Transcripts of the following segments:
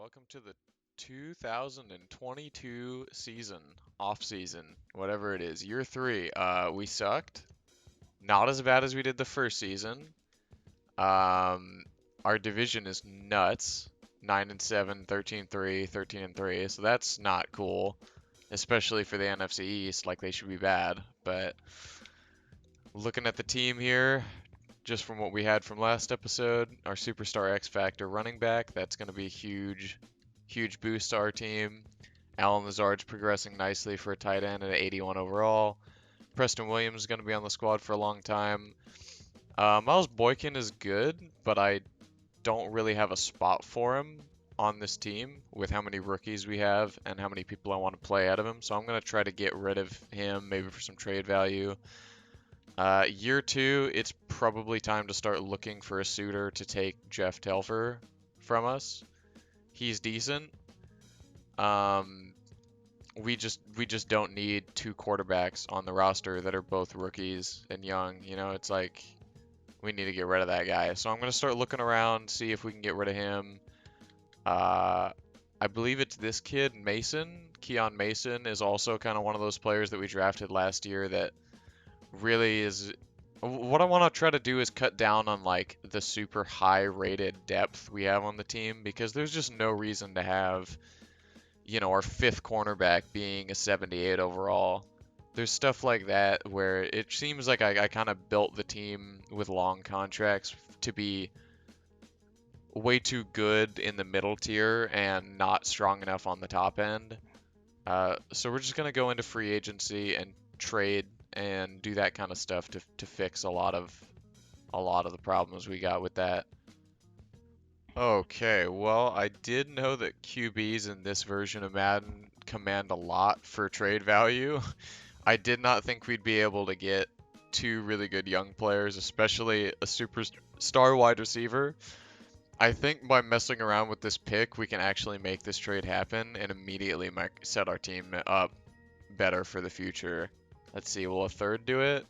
welcome to the 2022 season, off season, whatever it is, year three. We sucked. Not as bad as we did the first season. Our division is nuts. 9 and 7, 13-3, 13 and 3. So that's not cool, especially for the NFC East. Like they should be bad. But looking at the team here, just from what we had from last episode, our superstar X Factor running back, that's going to be a huge boost to our team. Alan Lazard's progressing nicely for a tight end at 81 overall. Preston Williams is going to be on the squad for a long time. Miles Boykin is good, but I don't really have a spot for him on this team with how many rookies we have and how many people I want to play out of him. So I'm going to try to get rid of him, maybe for some trade value. Year two, it's probably time to start looking for a suitor to take Jeff Telfer from us. He's decent. We just don't need two quarterbacks on the roster that are both rookies and young. You know, it's like we need to get rid of that guy. So I'm gonna start looking around, see if we can get rid of him. I believe it's this kid, Mason. Keon Mason is also kind of one of those players that we drafted last year that really is. What I want to try to do is cut down on like the super high rated depth we have on the team, because there's just no reason to have, you know, our fifth cornerback being a 78 overall. There's stuff like that where it seems like I kind of built the team with long contracts to be way too good in the middle tier and not strong enough on the top end. So we're just gonna go into free agency and trade and do that kind of stuff to fix a lot of the problems we got with that. Okay, well, I did know that QBs in this version of Madden command a lot for trade value. I did not think we'd be able to get two really good young players, especially a superstar wide receiver. I think by messing around with this pick, we can actually make this trade happen and immediately set our team up better for the future. Let's see, will a third do it?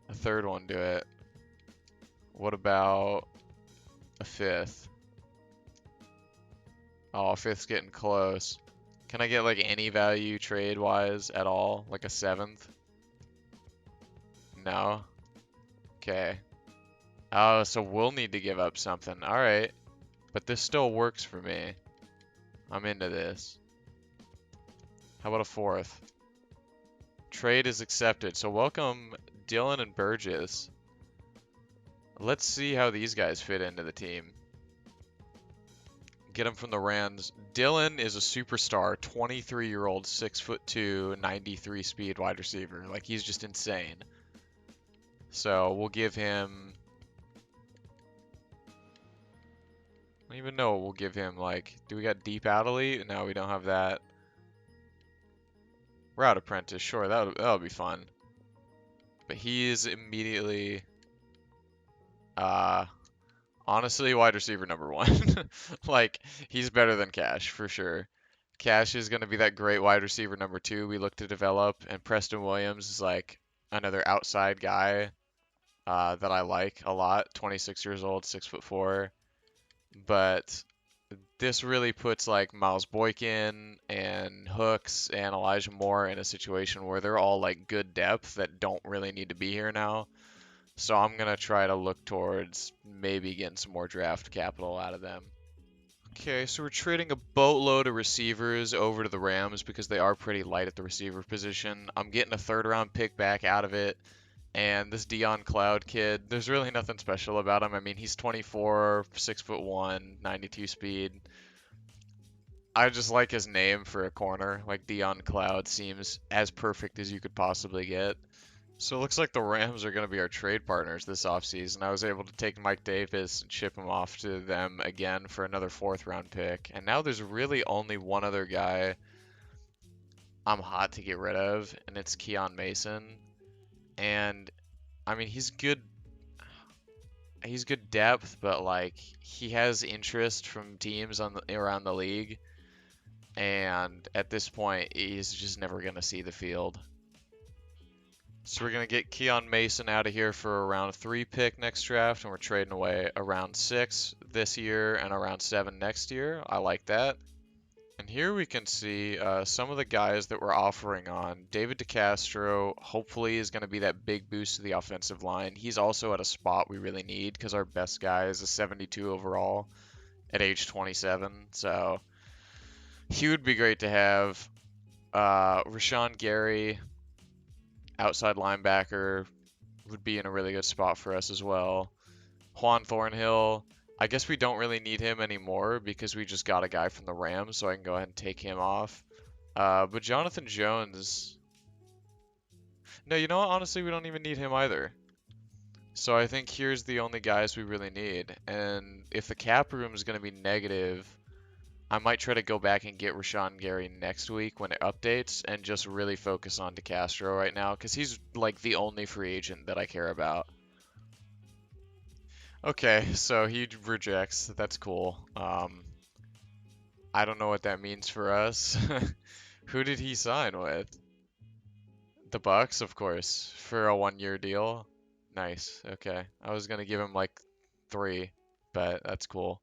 A third one do it. What about a fifth? Oh, a fifth's getting close. Can I get like any value trade-wise at all? Like a seventh? No? Okay. Oh, so we'll need to give up something. Alright. But this still works for me. I'm into this. How about a fourth? Trade is accepted. So welcome Dylan and Burgess. Let's see how these guys fit into the team. Get him from the Rams. Dylan is a superstar, 23-year-old, 6'2", 93 speed wide receiver. Like, he's just insane. So we'll give him. I don't even know what we'll give him. Like, do we got deep athlete? No, we don't have that. Route apprentice, sure, that'll be fun. But he is immediately, honestly, wide receiver number one. Like, he's better than Cash for sure. Cash is going to be that great wide receiver number two we look to develop, and Preston Williams is like another outside guy that I like a lot. 26 years old, 6'4". But this really puts like Miles Boykin and Hooks and Elijah Moore in a situation where they're all like good depth that don't really need to be here now. So I'm going to try to look towards maybe getting some more draft capital out of them. Okay, so we're trading a boatload of receivers over to the Rams because they are pretty light at the receiver position. I'm getting a third round pick back out of it. And this Dion Cloud kid, there's really nothing special about him. I mean, he's 24, 6'1", 92 speed. I just like his name for a corner. Like, Dion Cloud seems as perfect as you could possibly get. So it looks like the Rams are going to be our trade partners this offseason. I was able to take Mike Davis and ship him off to them again for another fourth round pick. And now there's really only one other guy I'm hot to get rid of, and it's Keon Mason. And I mean, he's good depth, but like he has interest from teams around the league, and at this point he's just never gonna see the field. So we're gonna get Keon Mason out of here for a round 3 pick next draft, and we're trading away a round 6. this year and around 7 next year. I like that. And here we can see some of the guys that we're offering on. David DeCastro hopefully is going to be that big boost to the offensive line. He's also at a spot we really need because our best guy is a 72 overall at age 27. So he would be great to have. Rashawn Gary, outside linebacker, would be in a really good spot for us as well. Juan Thornhill, I guess we don't really need him anymore because we just got a guy from the Rams, so I can go ahead and take him off. But Jonathan Jones, no, you know what? Honestly, we don't even need him either. So I think here's the only guys we really need. And if the cap room is going to be negative, I might try to go back and get Rashawn Gary next week when it updates and just really focus on DeCastro right now because he's like the only free agent that I care about. Okay, so he rejects. That's cool. I don't know what that means for us. Who did he sign with? The Bucks, of course, for a 1-year deal. Nice. Okay. I was gonna give him like 3, but that's cool.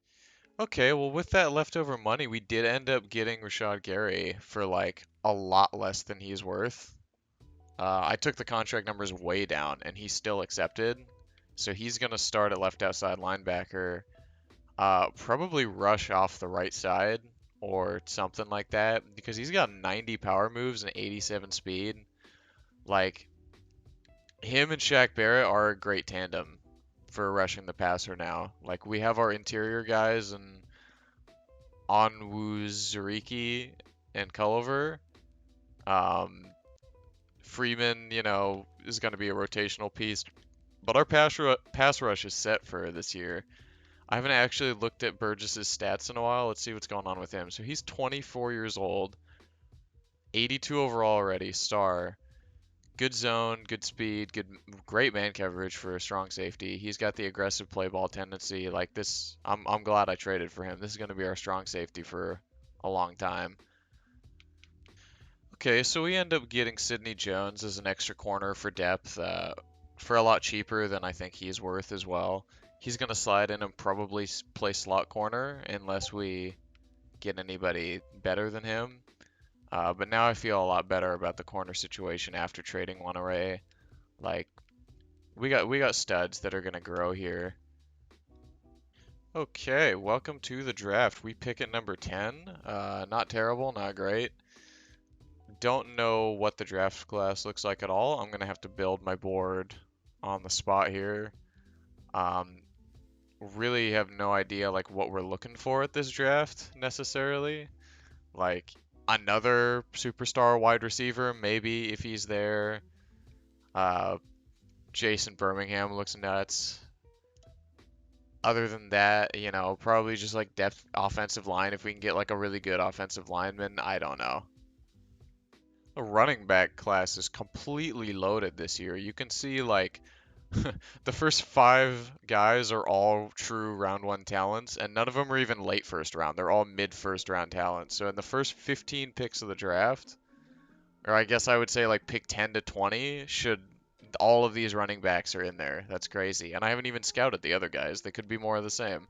Okay, well with that leftover money, we did end up getting Rashad Gary for like a lot less than he's worth. I took the contract numbers way down, and he still accepted. So he's gonna start at left outside linebacker. Probably rush off the right side or something like that because he's got 90 power moves and 87 speed. Like, him and Shaq Barrett are a great tandem for rushing the passer now. Like, we have our interior guys and Onwuzurike and Culliver. Um, Freeman, is going to be a rotational piece. But our pass rush is set for this year. I haven't actually looked at Burgess's stats in a while. Let's see what's going on with him. So he's 24 years old, 82 overall already, star. Good zone, good speed, great man coverage for a strong safety. He's got the aggressive play ball tendency. Like this, I'm glad I traded for him. This is going to be our strong safety for a long time. Okay, so we end up getting Sidney Jones as an extra corner for depth, for a lot cheaper than I think he's worth as well. He's going to slide in and probably play slot corner unless we get anybody better than him. But now I feel a lot better about the corner situation after trading Wanare. Like, we got studs that are going to grow here. Okay, welcome to the draft. We pick at number 10. Not terrible, not great. Don't know what the draft class looks like at all. I'm going to have to build my board on the spot here. Really have no idea like what we're looking for at this draft necessarily. Like another superstar wide receiver, maybe if he's there. Jason Birmingham looks nuts. Other than that, probably just like depth offensive line if we can get like a really good offensive lineman. I don't know. The running back class is completely loaded this year. You can see like the first 5 guys are all true round 1 talents, and none of them are even late first round. They're all mid first round talents. So in the first 15 picks of the draft, or I guess I would say like pick 10 to 20, all of these running backs are in there. That's crazy. And I haven't even scouted the other guys. They could be more of the same.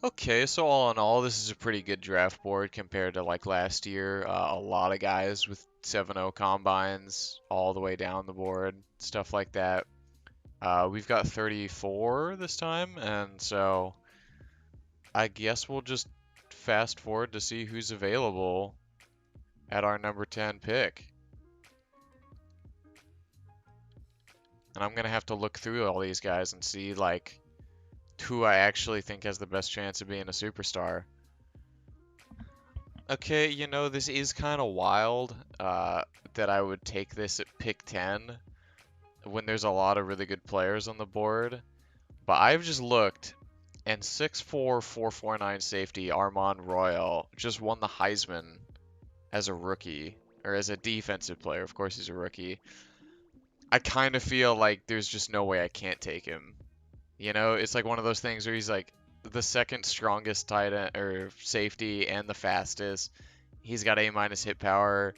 Okay, so all in all, this is a pretty good draft board compared to like last year. A lot of guys with 7-0 combines all the way down the board, stuff like that. We've got 34 this time, and so I guess we'll just fast forward to see who's available at our number 10 pick. And I'm going to have to look through all these guys and see like who I actually think has the best chance of being a superstar. Okay, this is kind of wild that I would take this at pick 10 when there's a lot of really good players on the board. But I've just looked, and 6'4", 449 safety Armand Royal just won the Heisman as a rookie, or as a defensive player. Of course he's a rookie. I kind of feel like there's just no way I can't take him. It's like one of those things where he's like the second strongest tight end or safety and the fastest. He's got A- hit power.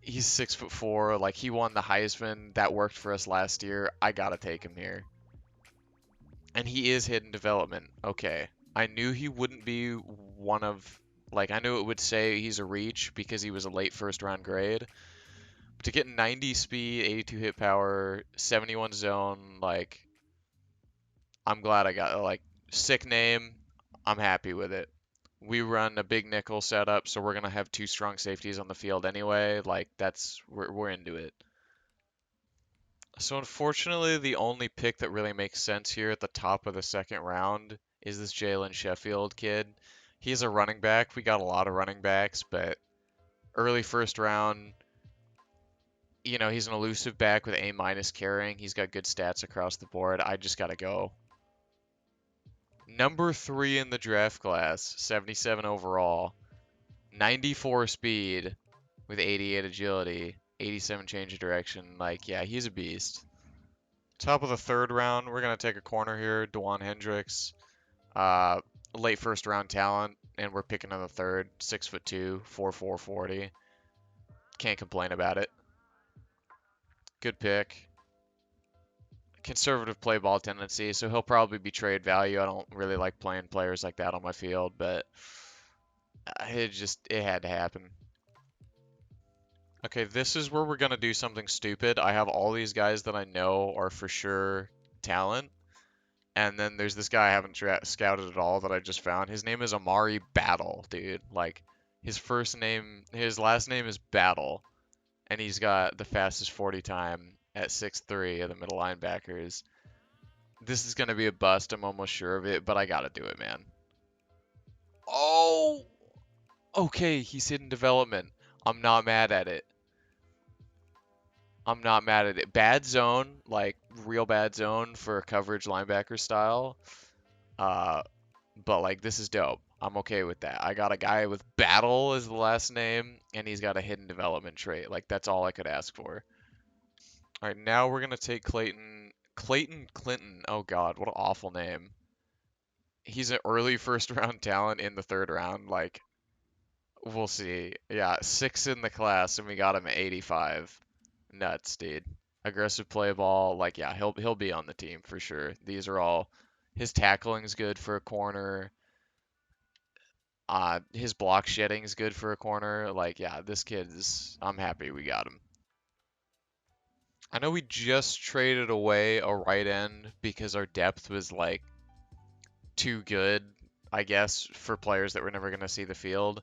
He's 6'4". Like he won the Heisman. That worked for us last year. I gotta take him here. And he is hidden development. Okay. I knew he wouldn't be one of, like, I knew it would say he's a reach because he was a late first round grade. But to get 90 speed, 82 hit power, 71 zone, like, I'm glad I got, like, sick name. I'm happy with it. We run a big nickel setup, so we're gonna have two strong safeties on the field anyway. Like, we're into it. So unfortunately, the only pick that really makes sense here at the top of the second round is this Jalen Sheffield kid. He's a running back. We got a lot of running backs, but early first round, he's an elusive back with A minus carrying. He's got good stats across the board. I just gotta go. Number 3 in the draft class, 77 overall, 94 speed with 88 agility, 87 change of direction. Like, yeah, he's a beast. Top of the third round, we're gonna take a corner here. Dewan Hendricks, uh, late first round talent, and we're picking in the third. 6'2", 4'4", 40. Can't complain about it. Good pick. Conservative play ball tendency, so he'll probably be trade value. I don't really like playing players like that on my field, but it had to happen. Okay, this is where we're gonna do something stupid. I have all these guys that I know are for sure talent. And then there's this guy I haven't scouted at all that I just found. His name is Amari Battle, dude. Like, his last name is Battle, and he's got the fastest 40 time at 6'3" of the middle linebackers. This is gonna be a bust, I'm almost sure of it, but I gotta do it, man. Oh, okay, he's hidden development. I'm not mad at it. I'm not mad at it. Bad zone, like real bad zone for a coverage linebacker style. Uh, But like this is dope. I'm okay with that. I got a guy with Battle as the last name, and he's got a hidden development trait. Like that's all I could ask for. All right, now we're gonna take Clayton Clinton. Oh God, what an awful name. He's an early first round talent in the third round. Like we'll see. Yeah, 6 in the class, and we got him at 85. Nuts, dude. Aggressive play ball. Like yeah, he'll be on the team for sure. These are all. His tackling's good for a corner. His block shedding is good for a corner. Like, yeah, this kid's. I'm happy we got him. I know we just traded away a right end because our depth was like too good, I guess, for players that were never gonna see the field.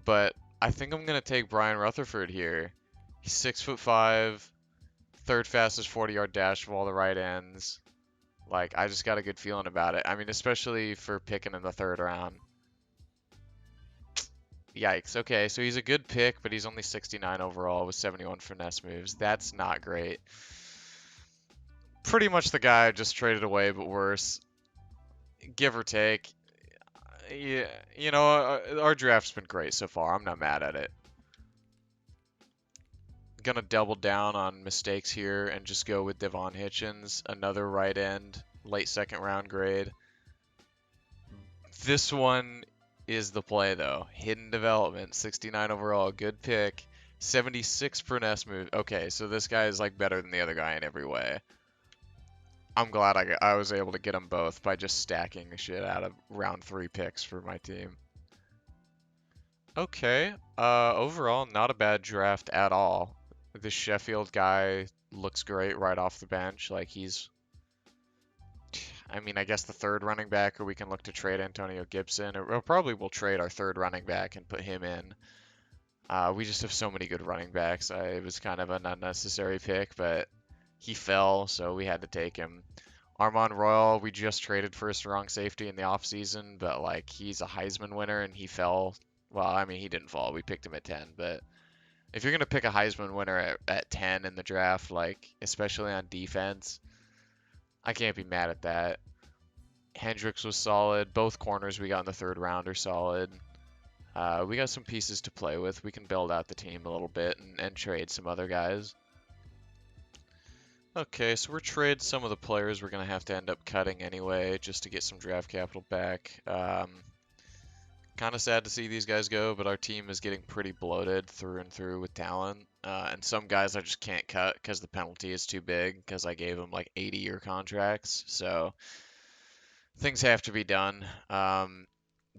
But I think I'm gonna take Brian Rutherford here. He's 6'5", third fastest 40-yard dash of all the right ends. Like, I just got a good feeling about it. I mean, especially for picking in the third round. Yikes. Okay, so he's a good pick, but he's only 69 overall with 71 finesse moves. That's not great. Pretty much the guy I just traded away, but worse. Give or take. Yeah, our draft's been great so far. I'm not mad at it. Gonna double down on mistakes here and just go with Devon Hitchens, another right end, late second round grade. This one is the play though. Hidden development, 69 overall, good pick. 76 finesse move. Okay, so this guy is like better than the other guy in every way. I'm glad I was able to get them both by just stacking the shit out of round 3 picks for my team. Okay, overall not a bad draft at all. This Sheffield guy looks great right off the bench. Like I mean, I guess the third running back, or we can look to trade Antonio Gibson. Or probably we'll trade our third running back and put him in. We just have so many good running backs. It was kind of an unnecessary pick, but he fell, so we had to take him. Armand Royal, we just traded for a strong safety in the offseason, but like he's a Heisman winner and he fell. Well, I mean, he didn't fall. We picked him at 10, but if you're going to pick a Heisman winner at 10 in the draft, like especially on defense, I can't be mad at that. Hendricks was solid. Both corners we got in the third round are solid. We got some pieces to play with. We can build out the team a little bit and trade some other guys. Okay, so we're trade some of the players we're going to have to end up cutting anyway just to get some draft capital back. Kind of sad to see these guys go, but our team is getting pretty bloated through and through with talent. And some guys I just can't cut because the penalty is too big because I gave them like 80-year contracts. So things have to be done.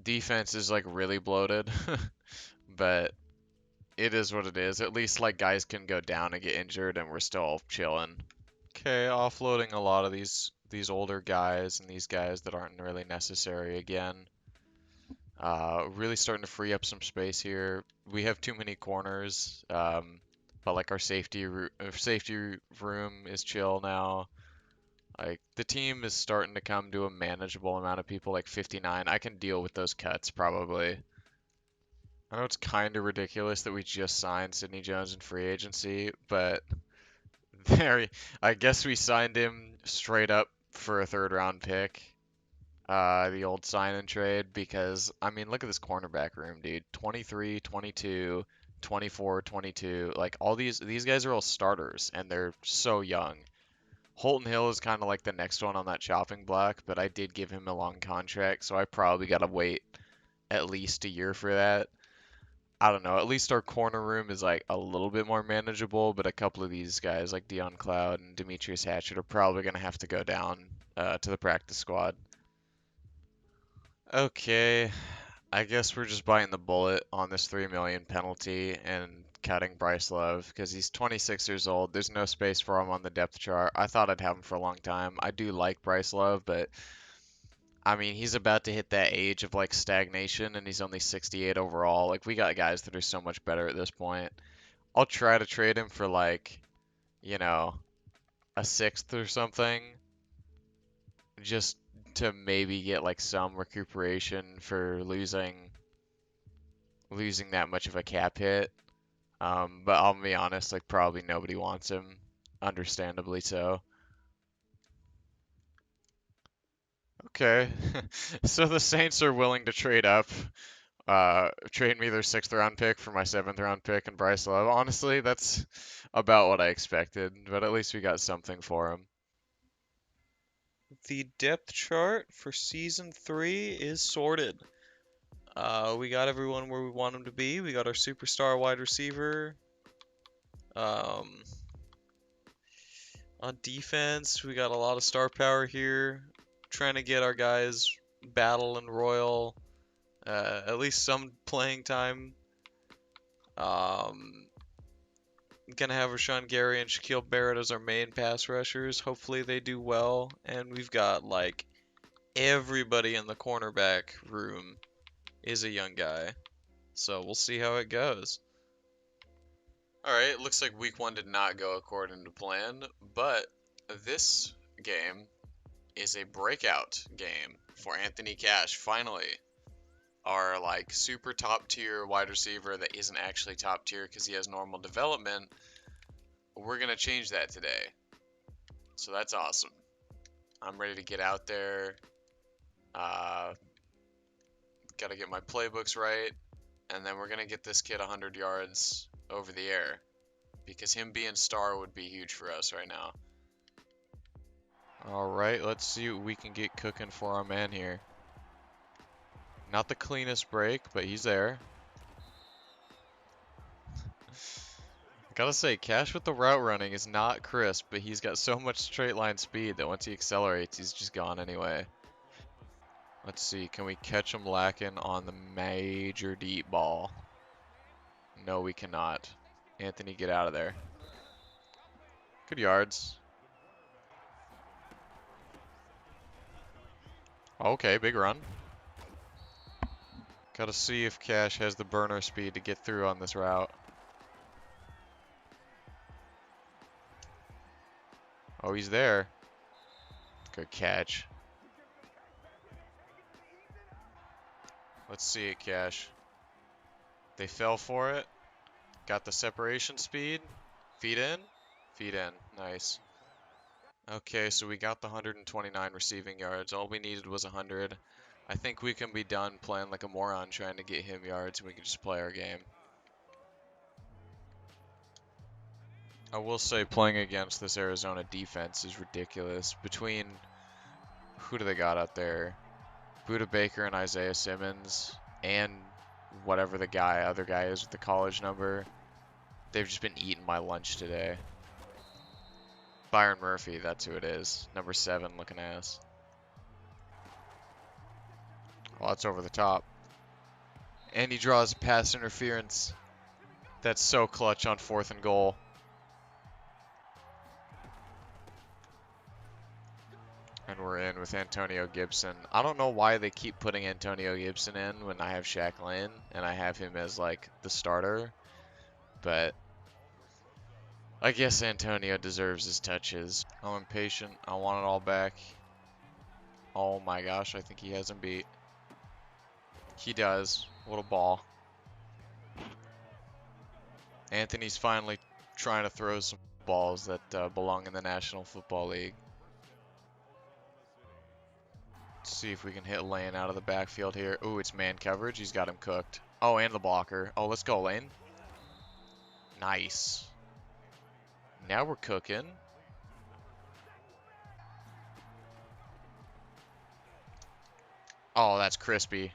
Defense is like really bloated, but it is what it is. At least like guys can go down and get injured, and we're still chilling. Okay, offloading a lot of these older guys and these guys that aren't really necessary again. Really starting to free up some space here. We have too many corners, but like our safety room is chill now. Like the team is starting to come to a manageable amount of people, like 59. I can deal with those cuts probably. I know it's kind of ridiculous that we just signed Sidney Jones in free agency, but there, I guess we signed him straight up for a third round pick. The old sign and trade because I mean, look at this cornerback room, dude. 23, 22, 24, 22. Like all these guys are all starters and they're so young. Holton Hill is kind of like the next one on that chopping block, but I did give him a long contract, so I probably got to wait at least a year for that. I don't know. At least our corner room is like a little bit more manageable, but a couple of these guys like Dion Cloud and Demetrius Hatchett are probably going to have to go down to the practice squad. Okay, I guess we're just biting the bullet on this 3 million penalty and cutting Bryce Love because he's 26 years old. There's no space for him on the depth chart. I thought I'd have him for a long time. I do like Bryce Love, but I mean, he's about to hit that age of like stagnation and he's only 68 overall. Like we got guys that are so much better at this point. I'll try to trade him for like, you know, a sixth or something just to maybe get like some recuperation for losing that much of a cap hit. But I'll be honest, like probably nobody wants him, understandably so. Okay, so the Saints are willing to trade up, trade me their sixth round pick for my seventh round pick and Bryce Love. Honestly, that's about what I expected, but at least we got something for him. The depth chart for season 3 is sorted. We got everyone where we want them to be. We got our superstar wide receiver. Um, On defense, we got a lot of star power here. Trying to get our guys Battle and Royal, at least some playing time. Um, Gonna have Rashawn Gary and Shaquille Barrett as our main pass rushers. Hopefully they do well. And we've got like everybody in the cornerback room is a young guy. So we'll see how it goes. Alright, looks like week 1 did not go according to plan, but this game is a breakout game for Anthony Cash, finally. Our like super top tier wide receiver that isn't actually top tier because he has normal development. We're gonna change that today. So that's awesome. I'm ready to get out there. Uh, Gotta get my playbooks right. And then we're gonna get this kid 100 yards over the air. Because him being star would be huge for us right now. Alright, let's see what we can get cooking for our man here. Not the cleanest break, but he's there. Gotta say, Cash with the route running is not crisp, but he's got so much straight line speed that once he accelerates, he's just gone anyway. Let's see, can we catch him lacking on the major deep ball? No, we cannot. Anthony, get out of there. Good yards. Okay, big run. Gotta see if Cash has the burner speed to get through on this route. Oh, he's there. Good catch. Let's see it, Cash. They fell for it. Got the separation speed. Feet in. Feet in. Nice. Okay, so we got the 129 receiving yards. All we needed was 100. I think we can be done playing like a moron trying to get him yards and we can just play our game. I will say playing against this Arizona defense is ridiculous. Between who do they got out there? Buda Baker and Isaiah Simmons and whatever the other guy is with the college number. They've just been eating my lunch today. Byron Murphy, that's who it is. Number 7 looking ass. Oh, that's over the top. And he draws pass interference. That's so clutch on 4th and goal. And we're in with Antonio Gibson. I don't know why they keep putting Antonio Gibson in when I have Shaq Lane and I have him as like the starter. But I guess Antonio deserves his touches. I'm impatient. I want it all back. Oh my gosh, I think he has him beat. He does. What a ball. Anthony's finally trying to throw some balls that belong in the National Football League. Let's see if we can hit Lane out of the backfield here. Ooh, it's man coverage. He's got him cooked. Oh, and the blocker. Oh, let's go, Lane. Nice. Now we're cooking. Oh, that's crispy.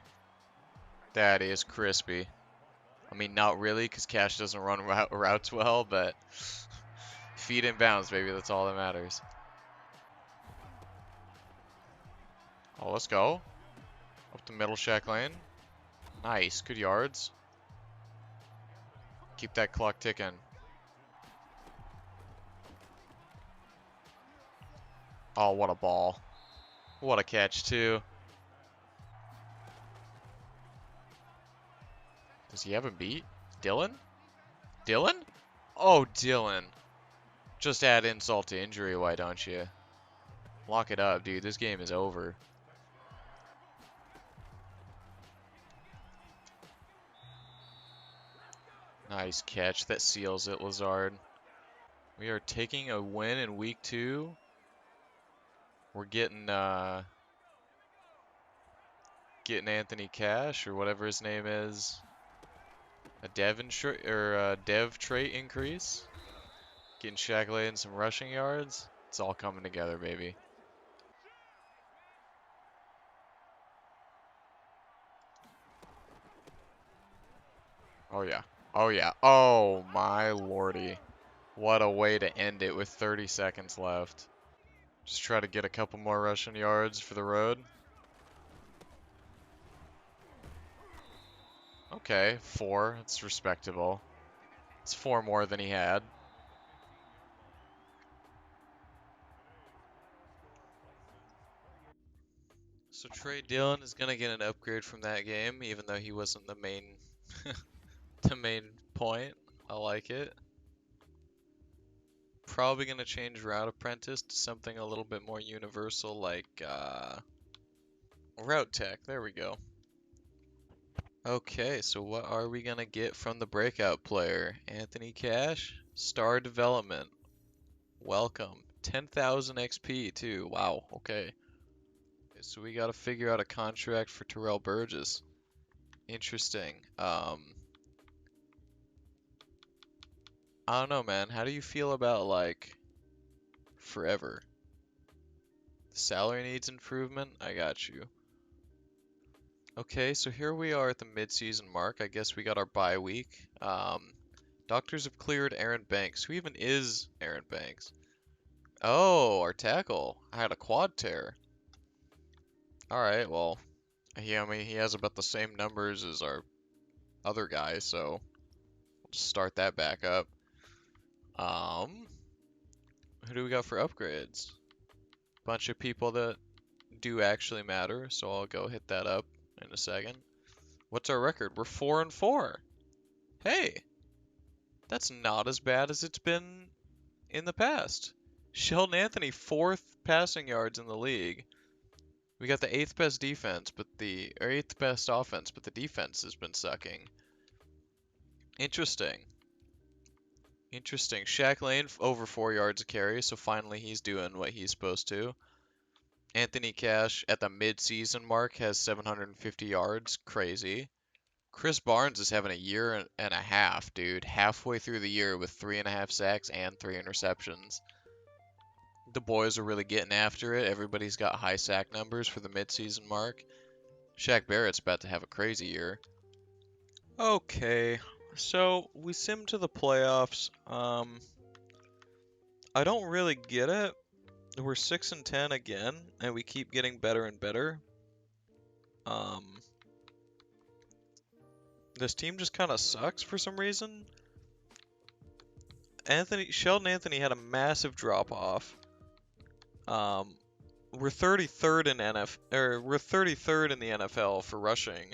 That is crispy. I mean, not really, because Cash doesn't run routes well, but feet in bounds, baby. That's all that matters. Oh, let's go. Up the middle, Shaq Lane. Nice. Good yards. Keep that clock ticking. Oh, what a ball. What a catch, too. Does he have him beat? Dylan? Dylan? Oh, Dylan. Just add insult to injury, why don't you? Lock it up, dude. This game is over. Nice catch. That seals it, Lazard. We are taking a win in week 2. We're getting Anthony Cash or whatever his name is. A dev trait increase. Getting Shaq Lane some rushing yards. It's all coming together, baby. Oh yeah. Oh yeah. Oh my lordy. What a way to end it with 30 seconds left. Just try to get a couple more rushing yards for the road. Okay, 4. It's respectable. It's 4 more than he had. So Trey Dillon is gonna get an upgrade from that game, even though he wasn't the main the main point. I like it. Probably gonna change Route Apprentice to something a little bit more universal, like Route Tech. There we go. Okay, so what are we gonna get from the breakout player? Anthony Cash, Star Development. Welcome. 10,000 XP too. Wow, okay. So we gotta figure out a contract for Terrell Burgess. Interesting. I don't know, man. How do you feel about, like, forever? The salary needs improvement? I got you. Okay, so here we are at the mid-season mark. I guess we got our bye week. Doctors have cleared Aaron Banks. Who even is Aaron Banks? Oh, our tackle. I had a quad tear. Alright, well, I mean, he has about the same numbers as our other guy, so we'll just start that back up. Who do we got for upgrades? Bunch of people that do actually matter, so I'll go hit that up in a second. What's our record? We're 4-4. Hey, that's not as bad as it's been in the past. Sheldon Anthony, 4th passing yards in the league. We got the 8th best defense, or 8th best offense, but the defense has been sucking. Interesting. Interesting. Shaq Lane over 4 yards a carry, so finally he's doing what he's supposed to. Anthony Cash at the mid-season mark has 750 yards. Crazy. Chris Barnes is having a year and a half, dude. Halfway through the year with 3.5 sacks and 3 interceptions. The boys are really getting after it. Everybody's got high sack numbers for the mid-season mark. Shaq Barrett's about to have a crazy year. Okay, so we sim to the playoffs. I don't really get it. We're 6-10 again, and we keep getting better and better. This team just kind of sucks for some reason. Sheldon Anthony had a massive drop off. We're 33rd in we're 33rd in the NFL for rushing,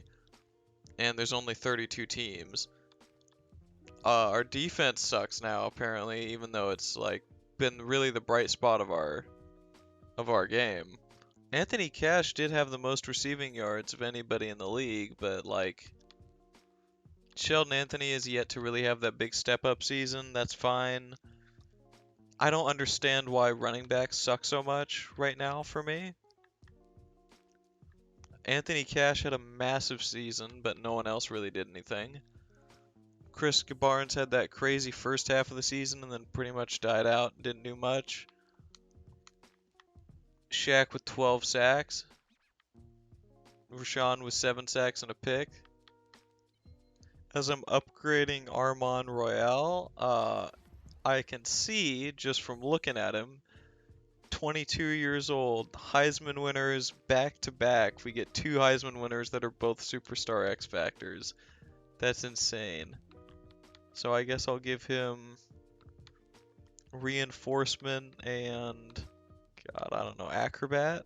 and there's only 32 teams. Our defense sucks now apparently, even though it's like been really the bright spot of our game. Anthony Cash did have the most receiving yards of anybody in the league, but like Sheldon Anthony is yet to really have that big step up season. That's fine. I don't understand why running backs suck so much right now for me. Anthony Cash had a massive season, but no one else really did anything. Chris Barnes had that crazy first half of the season and then pretty much died out and didn't do much. Shaq with 12 sacks. Rashawn with 7 sacks and a pick. As I'm upgrading Armand Royale, I can see just from looking at him, 22 years old, Heisman winners back to back. We get 2 Heisman winners that are both superstar X Factors. That's insane. So I guess I'll give him reinforcement and, God, I don't know, acrobat.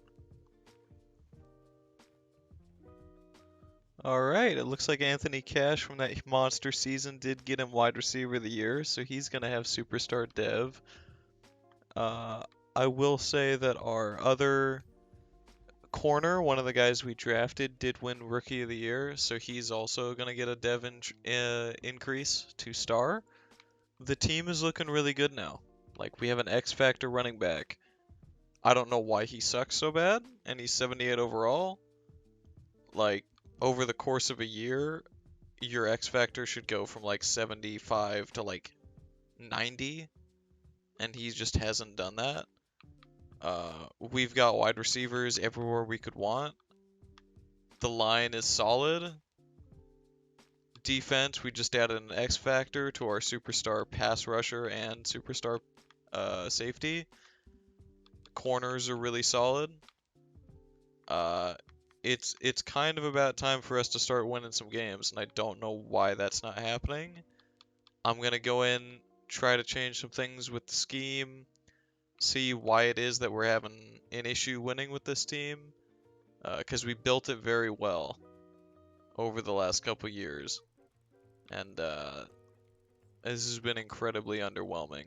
Alright, it looks like Anthony Cash from that monster season did get him wide receiver of the year, so he's going to have superstar dev. I will say that our other corner, one of the guys we drafted, did win rookie of the year, so he's also going to get a dev increase to star. The team is looking really good now. Like, we have an X Factor running back. I don't know why he sucks so bad, and he's 78 overall. Like, over the course of a year, your X Factor should go from like 75 to like 90, and he just hasn't done that. We've got wide receivers everywhere we could want. The line is solid. Defense, we just added an X Factor to our superstar pass rusher and superstar safety. Corners are really solid. It's kind of about time for us to start winning some games, and I don't know why that's not happening. I'm gonna go in, try to change some things with the scheme, see why it is that we're having an issue winning with this team, because we built it very well over the last couple years, and this has been incredibly underwhelming.